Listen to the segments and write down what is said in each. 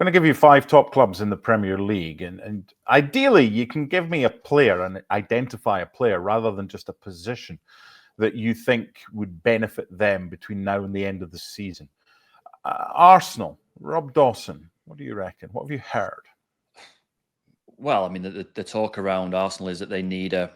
going to give you 5 top clubs in the Premier League, and ideally you can give me a player and identify a player rather than just a position that you think would benefit them between now and the end of the season. Arsenal, Rob Dawson, what do you reckon? What have you heard? Well, I mean, the talk around Arsenal is that they need a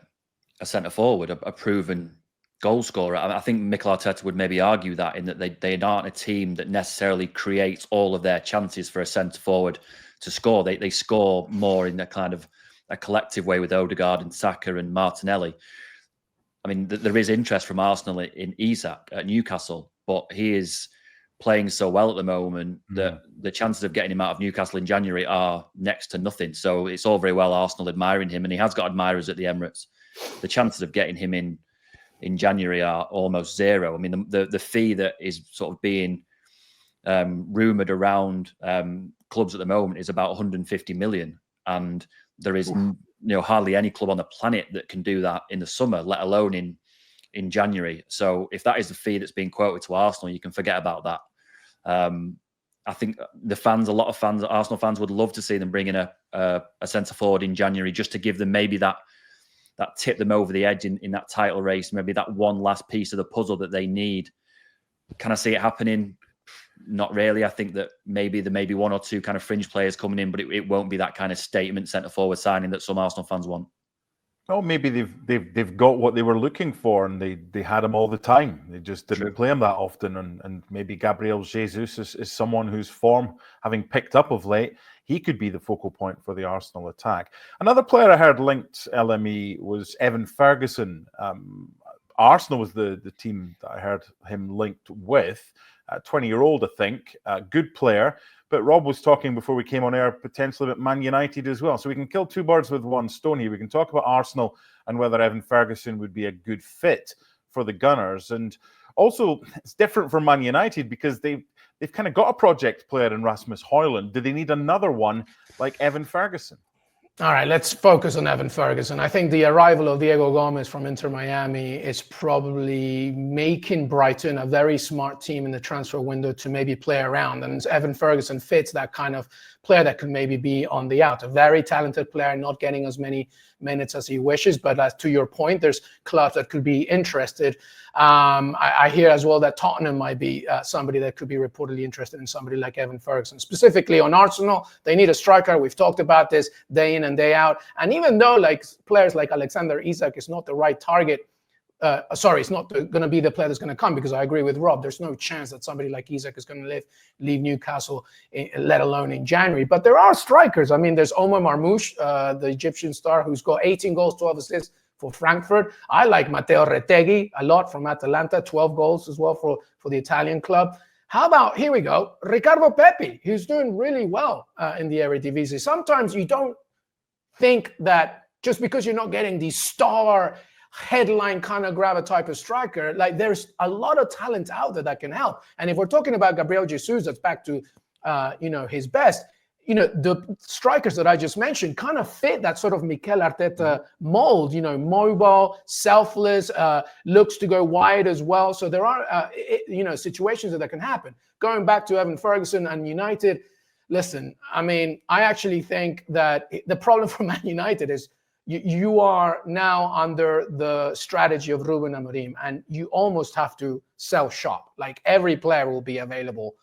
centre-forward, a proven goal scorer. I think Mikel Arteta would maybe argue that, in that they aren't a team that necessarily creates all of their chances for a centre-forward to score. They score more in a kind of a collective way with Odegaard and Saka and Martinelli. I mean, there is interest from Arsenal in Isak at Newcastle, but he is playing so well at the moment that the chances of getting him out of Newcastle in January are next to nothing. So it's all very well Arsenal admiring him, and he has got admirers at the Emirates. The chances of getting him in January are almost zero. I mean, the fee that is sort of being rumoured around clubs at the moment is about 150 million, and there is hardly any club on the planet that can do that in the summer, let alone in January. So if that is the fee that's being quoted to Arsenal, you can forget about that. I think a lot of fans, Arsenal fans, would love to see them bring in a centre forward in January, just to give them maybe that tip them over the edge in that title race, maybe that one last piece of the puzzle that they need. Can I see it happening? Not really. I think that maybe there may be one or two kind of fringe players coming in, but it won't be that kind of statement centre forward signing that some Arsenal fans want. Oh, maybe they've got what they were looking for, and they had him all the time. They just didn't play him that often, and maybe Gabriel Jesus is someone whose form, having picked up of late, he could be the focal point for the Arsenal attack. Another player I heard linked, LME, was Evan Ferguson. Arsenal was the team that I heard him linked with. 20-year-old, I think, good player. But Rob was talking before we came on air potentially about Man United as well. So we can kill 2 birds with 1 stone here. We can talk about Arsenal and whether Evan Ferguson would be a good fit for the Gunners. And also, it's different for Man United because they've kind of got a project player in Rasmus Højlund. Do they need another one like Evan Ferguson? All right, let's focus on Evan Ferguson. I think the arrival of Diego Gomez from Inter Miami is probably making Brighton a very smart team in the transfer window to maybe play around. And Evan Ferguson fits that kind of player that could maybe be on the out. A very talented player, not getting as many minutes as he wishes. But as to your point, there's clubs that could be interested. I hear as well that Tottenham might be somebody that could be reportedly interested in somebody like Evan Ferguson. Specifically on Arsenal, they need a striker. We've talked about this day in and day out. And even though players like Alexander Isak is not the right target, it's not going to be the player that's going to come, because I agree with Rob. There's no chance that somebody like Isak is going to leave Newcastle, let alone in January. But there are strikers. I mean, there's Omar Marmoush, the Egyptian star, who's got 18 goals, 12 assists for Frankfurt. I like Matteo Retegui a lot from Atalanta, 12 goals as well for the Italian club. How about, here we go, Ricardo Pepi, who's doing really well in the Eredivisie. Sometimes you don't think that just because you're not getting the star headline kind of grab a type of striker, there's a lot of talent out there that can help. And if we're talking about Gabriel Jesus, that's back to his best, the strikers that I just mentioned kind of fit that sort of Mikel Arteta mold, mobile, selfless, looks to go wide as well. So there are situations that can happen. Going back to Evan Ferguson and United, listen, I mean, I actually think that the problem for Man United is you are now under the strategy of Ruben Amorim, and you almost have to sell shop. Like, every player will be available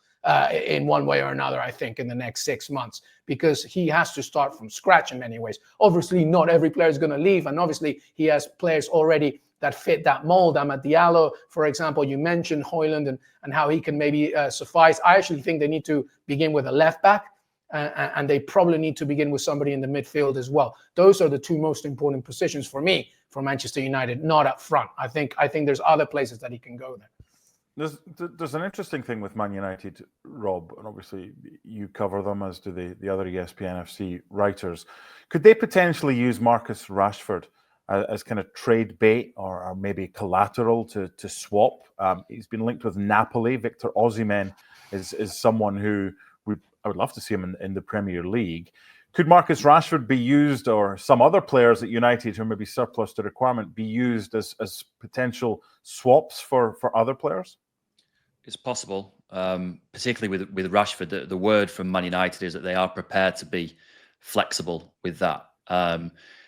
in one way or another, I think, in the next 6 months, because he has to start from scratch in many ways. Obviously, not every player is going to leave, and obviously he has players already that fit that mold. Amad Diallo, for example, you mentioned Højlund and how he can maybe suffice. I actually think they need to begin with a left back. And they probably need to begin with somebody in the midfield as well. Those are the 2 most important positions for me, for Manchester United, not up front. I think there's other places that he can go there. There's an interesting thing with Man United, Rob, and obviously you cover them, as do the other ESPN FC writers. Could they potentially use Marcus Rashford as kind of trade bait or maybe collateral to swap? He's been linked with Napoli. Victor Osimhen is someone who I would love to see him in the Premier League. Could Marcus Rashford be used, or some other players at United who may be surplus to requirement, be used as potential swaps for other players? It's possible. particularly with Rashford. The word from Man United is that they are prepared to be flexible with that.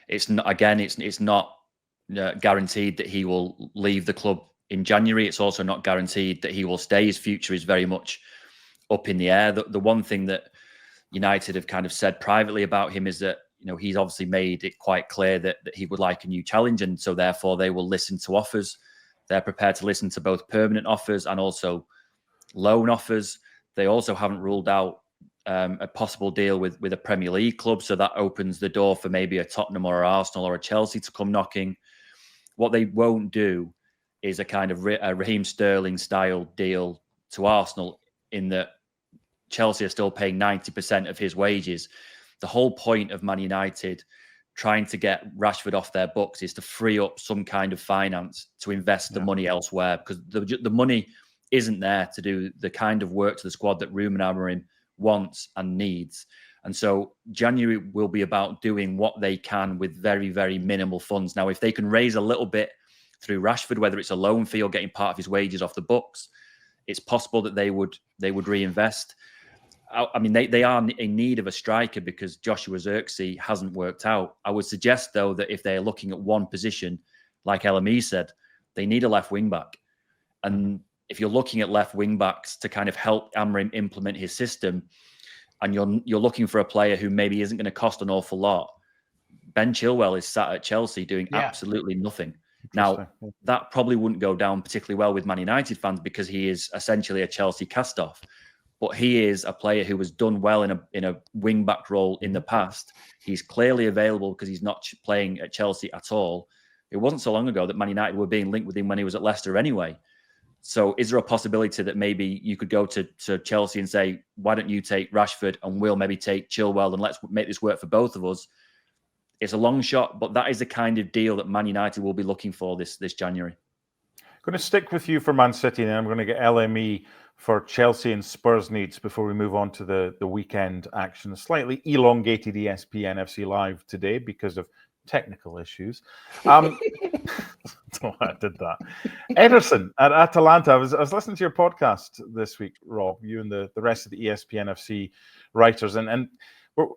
It's not guaranteed that he will leave the club in January. It's also not guaranteed that he will stay. His future is very much up in the air. The one thing that United have kind of said privately about him is that, he's obviously made it quite clear that he would like a new challenge, and so therefore they will listen to offers. They're prepared to listen to both permanent offers and also loan offers. They also haven't ruled out a possible deal with a Premier League club, so that opens the door for maybe a Tottenham or an Arsenal or a Chelsea to come knocking. What they won't do is a kind of a Raheem Sterling style deal to Arsenal, in that Chelsea are still paying 90% of his wages. The whole point of Man United trying to get Rashford off their books is to free up some kind of finance to invest the money elsewhere, because the money isn't there to do the kind of work to the squad that Ruben Amorim wants and needs. And so January will be about doing what they can with very, very minimal funds. Now, if they can raise a little bit through Rashford, whether it's a loan fee or getting part of his wages off the books, it's possible that they would reinvest. I mean, they are in need of a striker because Joshua Zirkzee hasn't worked out. I would suggest, though, that if they're looking at one position, like LME said, they need a left wing back. And if you're looking at left wing backs to kind of help Amorim implement his system, and you're looking for a player who maybe isn't going to cost an awful lot, Ben Chilwell is sat at Chelsea doing absolutely nothing. Now, that probably wouldn't go down particularly well with Man United fans because he is essentially a Chelsea cast-off. But he is a player who has done well in a wing-back role in the past. He's clearly available because he's not playing at Chelsea at all. It wasn't so long ago that Man United were being linked with him when he was at Leicester anyway. So is there a possibility that maybe you could go to Chelsea and say, why don't you take Rashford and we'll maybe take Chilwell and let's make this work for both of us? It's a long shot, but that is the kind of deal that Man United will be looking for this January. I'm going to stick with you for Man City, and then I'm going to get LME for Chelsea and Spurs needs before we move on to the weekend action. A slightly elongated ESPN FC Live today because of technical issues. I did that. Ederson at Atalanta. I was listening to your podcast this week, Rob, you and the rest of the ESPN FC writers, and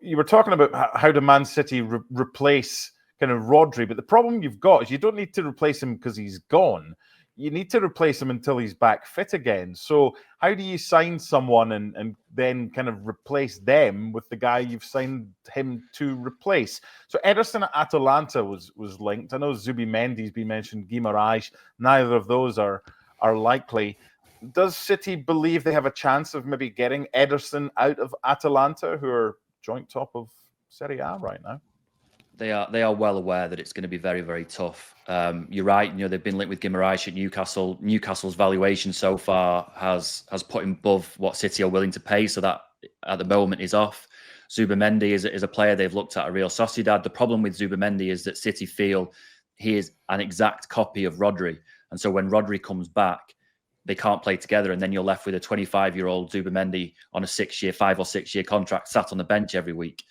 you were talking about how do Man City replace kind of Rodri, but the problem you've got is you don't need to replace him because he's gone. You need to replace him until he's back fit again. So how do you sign someone and then kind of replace them with the guy you've signed him to replace? So Ederson at Atalanta was linked. I know Zubimendi's been mentioned, Guimarães. Neither of those are likely. Does City believe they have a chance of maybe getting Ederson out of Atalanta, who are joint top of Serie A right now? They are well aware that it's going to be very, very tough. You're right. They've been linked with Guimarães at Newcastle. Newcastle's valuation so far has put him above what City are willing to pay. So that at the moment is off. Zubimendi is a player they've looked at Real Sociedad. The problem with Zubimendi is that City feel he is an exact copy of Rodri. And so when Rodri comes back, they can't play together. And then you're left with a 25-year-old Zubimendi on a 5 or 6 year contract sat on the bench every week.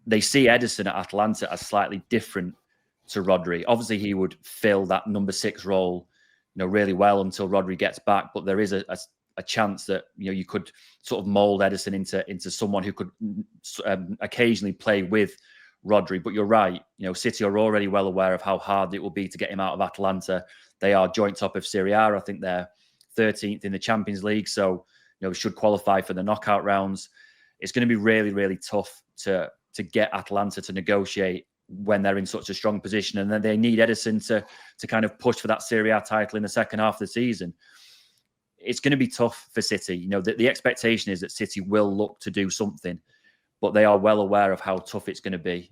They see Ederson at Atalanta as slightly different to Rodri. Obviously, he would fill that number 6 role, really well until Rodri gets back. But there is a chance that you could sort of mold Ederson into someone who could occasionally play with Rodri. But you're right. City are already well aware of how hard it will be to get him out of Atalanta. They are joint top of Serie A. I think they're 13th in the Champions League, so should qualify for the knockout rounds. It's going to be really, really tough to get Atalanta to negotiate when they're in such a strong position, and then they need Ederson to kind of push for that Serie A title in the second half of the season. It's going to be tough for City. The expectation is that City will look to do something, but they are well aware of how tough it's going to be.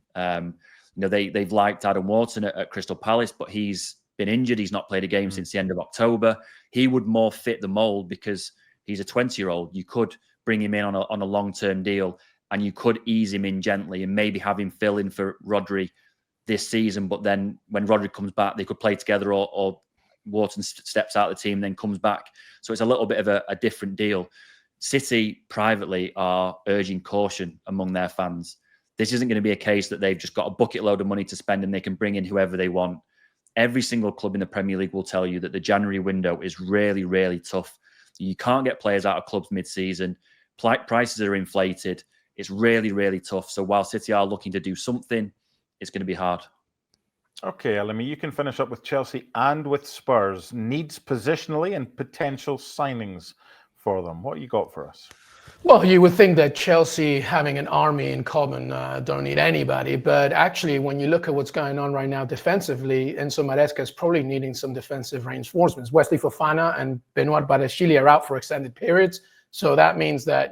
They've liked Adam Wharton at Crystal Palace, but he's been injured. He's not played a game since the end of October. He would more fit the mold because he's a 20-year-old. You could bring him in on a long-term deal, and you could ease him in gently and maybe have him fill in for Rodri this season. But then when Rodri comes back, they could play together, or Wharton steps out of the team and then comes back. So it's a little bit of a different deal. City privately are urging caution among their fans. This isn't going to be a case that they've just got a bucket load of money to spend and they can bring in whoever they want. Every single club in the Premier League will tell you that the January window is really, really tough. You can't get players out of clubs mid-season. Prices are inflated. It's really, really tough. So while City are looking to do something, it's going to be hard. Okay, Elimi, you can finish up with Chelsea and with Spurs. Needs positionally and potential signings for them. What you got for us? Well, you would think that Chelsea, having an army in common, don't need anybody. But actually, when you look at what's going on right now defensively, Enzo Maresca is probably needing some defensive reinforcements. Wesley Fofana and Benoit Badiashile are out for extended periods. So that means that,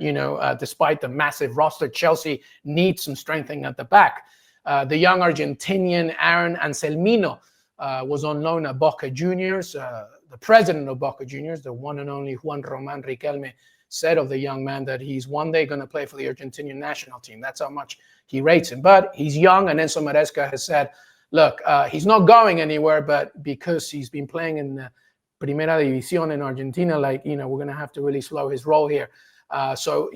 despite the massive roster, Chelsea needs some strengthening at the back. The young Argentinian Aaron Anselmino was on loan at Boca Juniors. The president of Boca Juniors, the one and only Juan Román Riquelme, said of the young man that he's one day going to play for the Argentinian national team. That's how much he rates him. But he's young, and Enzo Maresca has said, look, he's not going anywhere, but because he's been playing in the Primera División in Argentina, we're going to have to really slow his roll here. So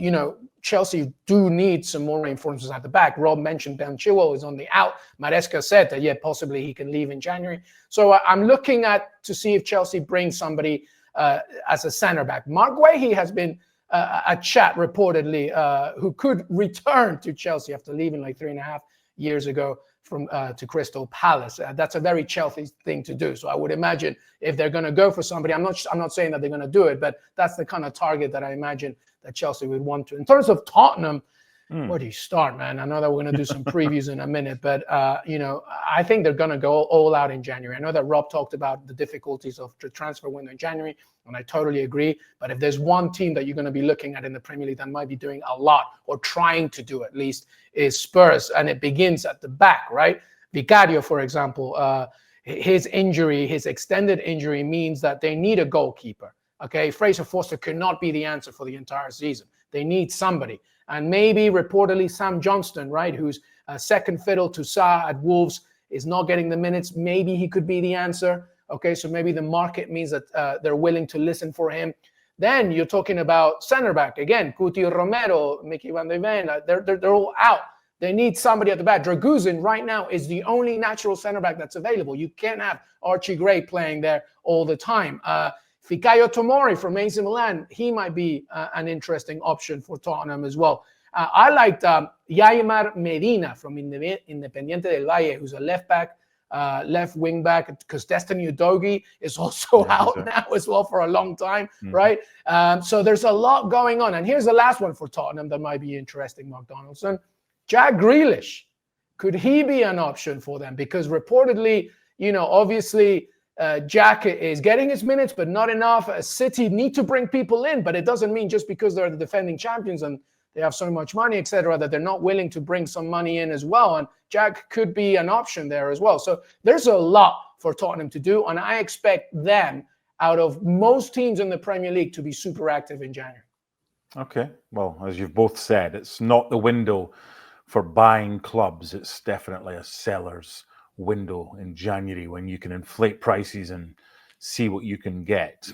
Chelsea do need some more reinforcements at the back. Rob mentioned Ben Chilwell is on the out. Maresca said that, possibly he can leave in January. So I'm looking to see if Chelsea brings somebody as a center back. Mark Guehi has been a chat reportedly who could return to Chelsea after leaving 3.5 years ago from to Crystal Palace. That's a very Chelsea thing to do. So I would imagine if they're going to go for somebody, I'm not saying that they're going to do it, but that's the kind of target that I imagine that Chelsea would want to. In terms of Tottenham, where do you start, man? I know that we're going to do some previews in a minute, but I think they're going to go all out in January. I know that Rob talked about the difficulties of the transfer window in January, and I totally agree. But if there's one team that you're going to be looking at in the Premier League that might be doing a lot, or trying to do at least, is Spurs, and it begins at the back, right? Vicario, for example, his extended injury means that they need a goalkeeper. Okay, Fraser Forster could not be the answer for the entire season. They need somebody. And maybe reportedly Sam Johnston, right, who's a second fiddle to Sa at Wolves, is not getting the minutes. Maybe he could be the answer. Okay, so maybe the market means that they're willing to listen for him. Then you're talking about center back. Again, Coutinho Romero, Mickey Van de Ven, they're all out. They need somebody at the back. Dragusin right now is the only natural center back that's available. You can't have Archie Gray playing there all the time. Fikayo Tomori from AC Milan, he might be an interesting option for Tottenham as well. I liked Yaimar Medina from Independiente del Valle, who's a left back, left wing back, because Destiny Udogie is also out now as well for a long time, right? So there's a lot going on. And here's the last one for Tottenham that might be interesting, Mark Donaldson. Jack Grealish, could he be an option for them? Because reportedly, obviously, Jack is getting his minutes, but not enough. City need to bring people in, but it doesn't mean just because they're the defending champions and they have so much money, etc., that they're not willing to bring some money in as well. And Jack could be an option there as well. So there's a lot for Tottenham to do, and I expect them, out of most teams in the Premier League, to be super active in January. Okay. Well, as you've both said, it's not the window for buying clubs. It's definitely a seller's window in January when you can inflate prices and see what you can get.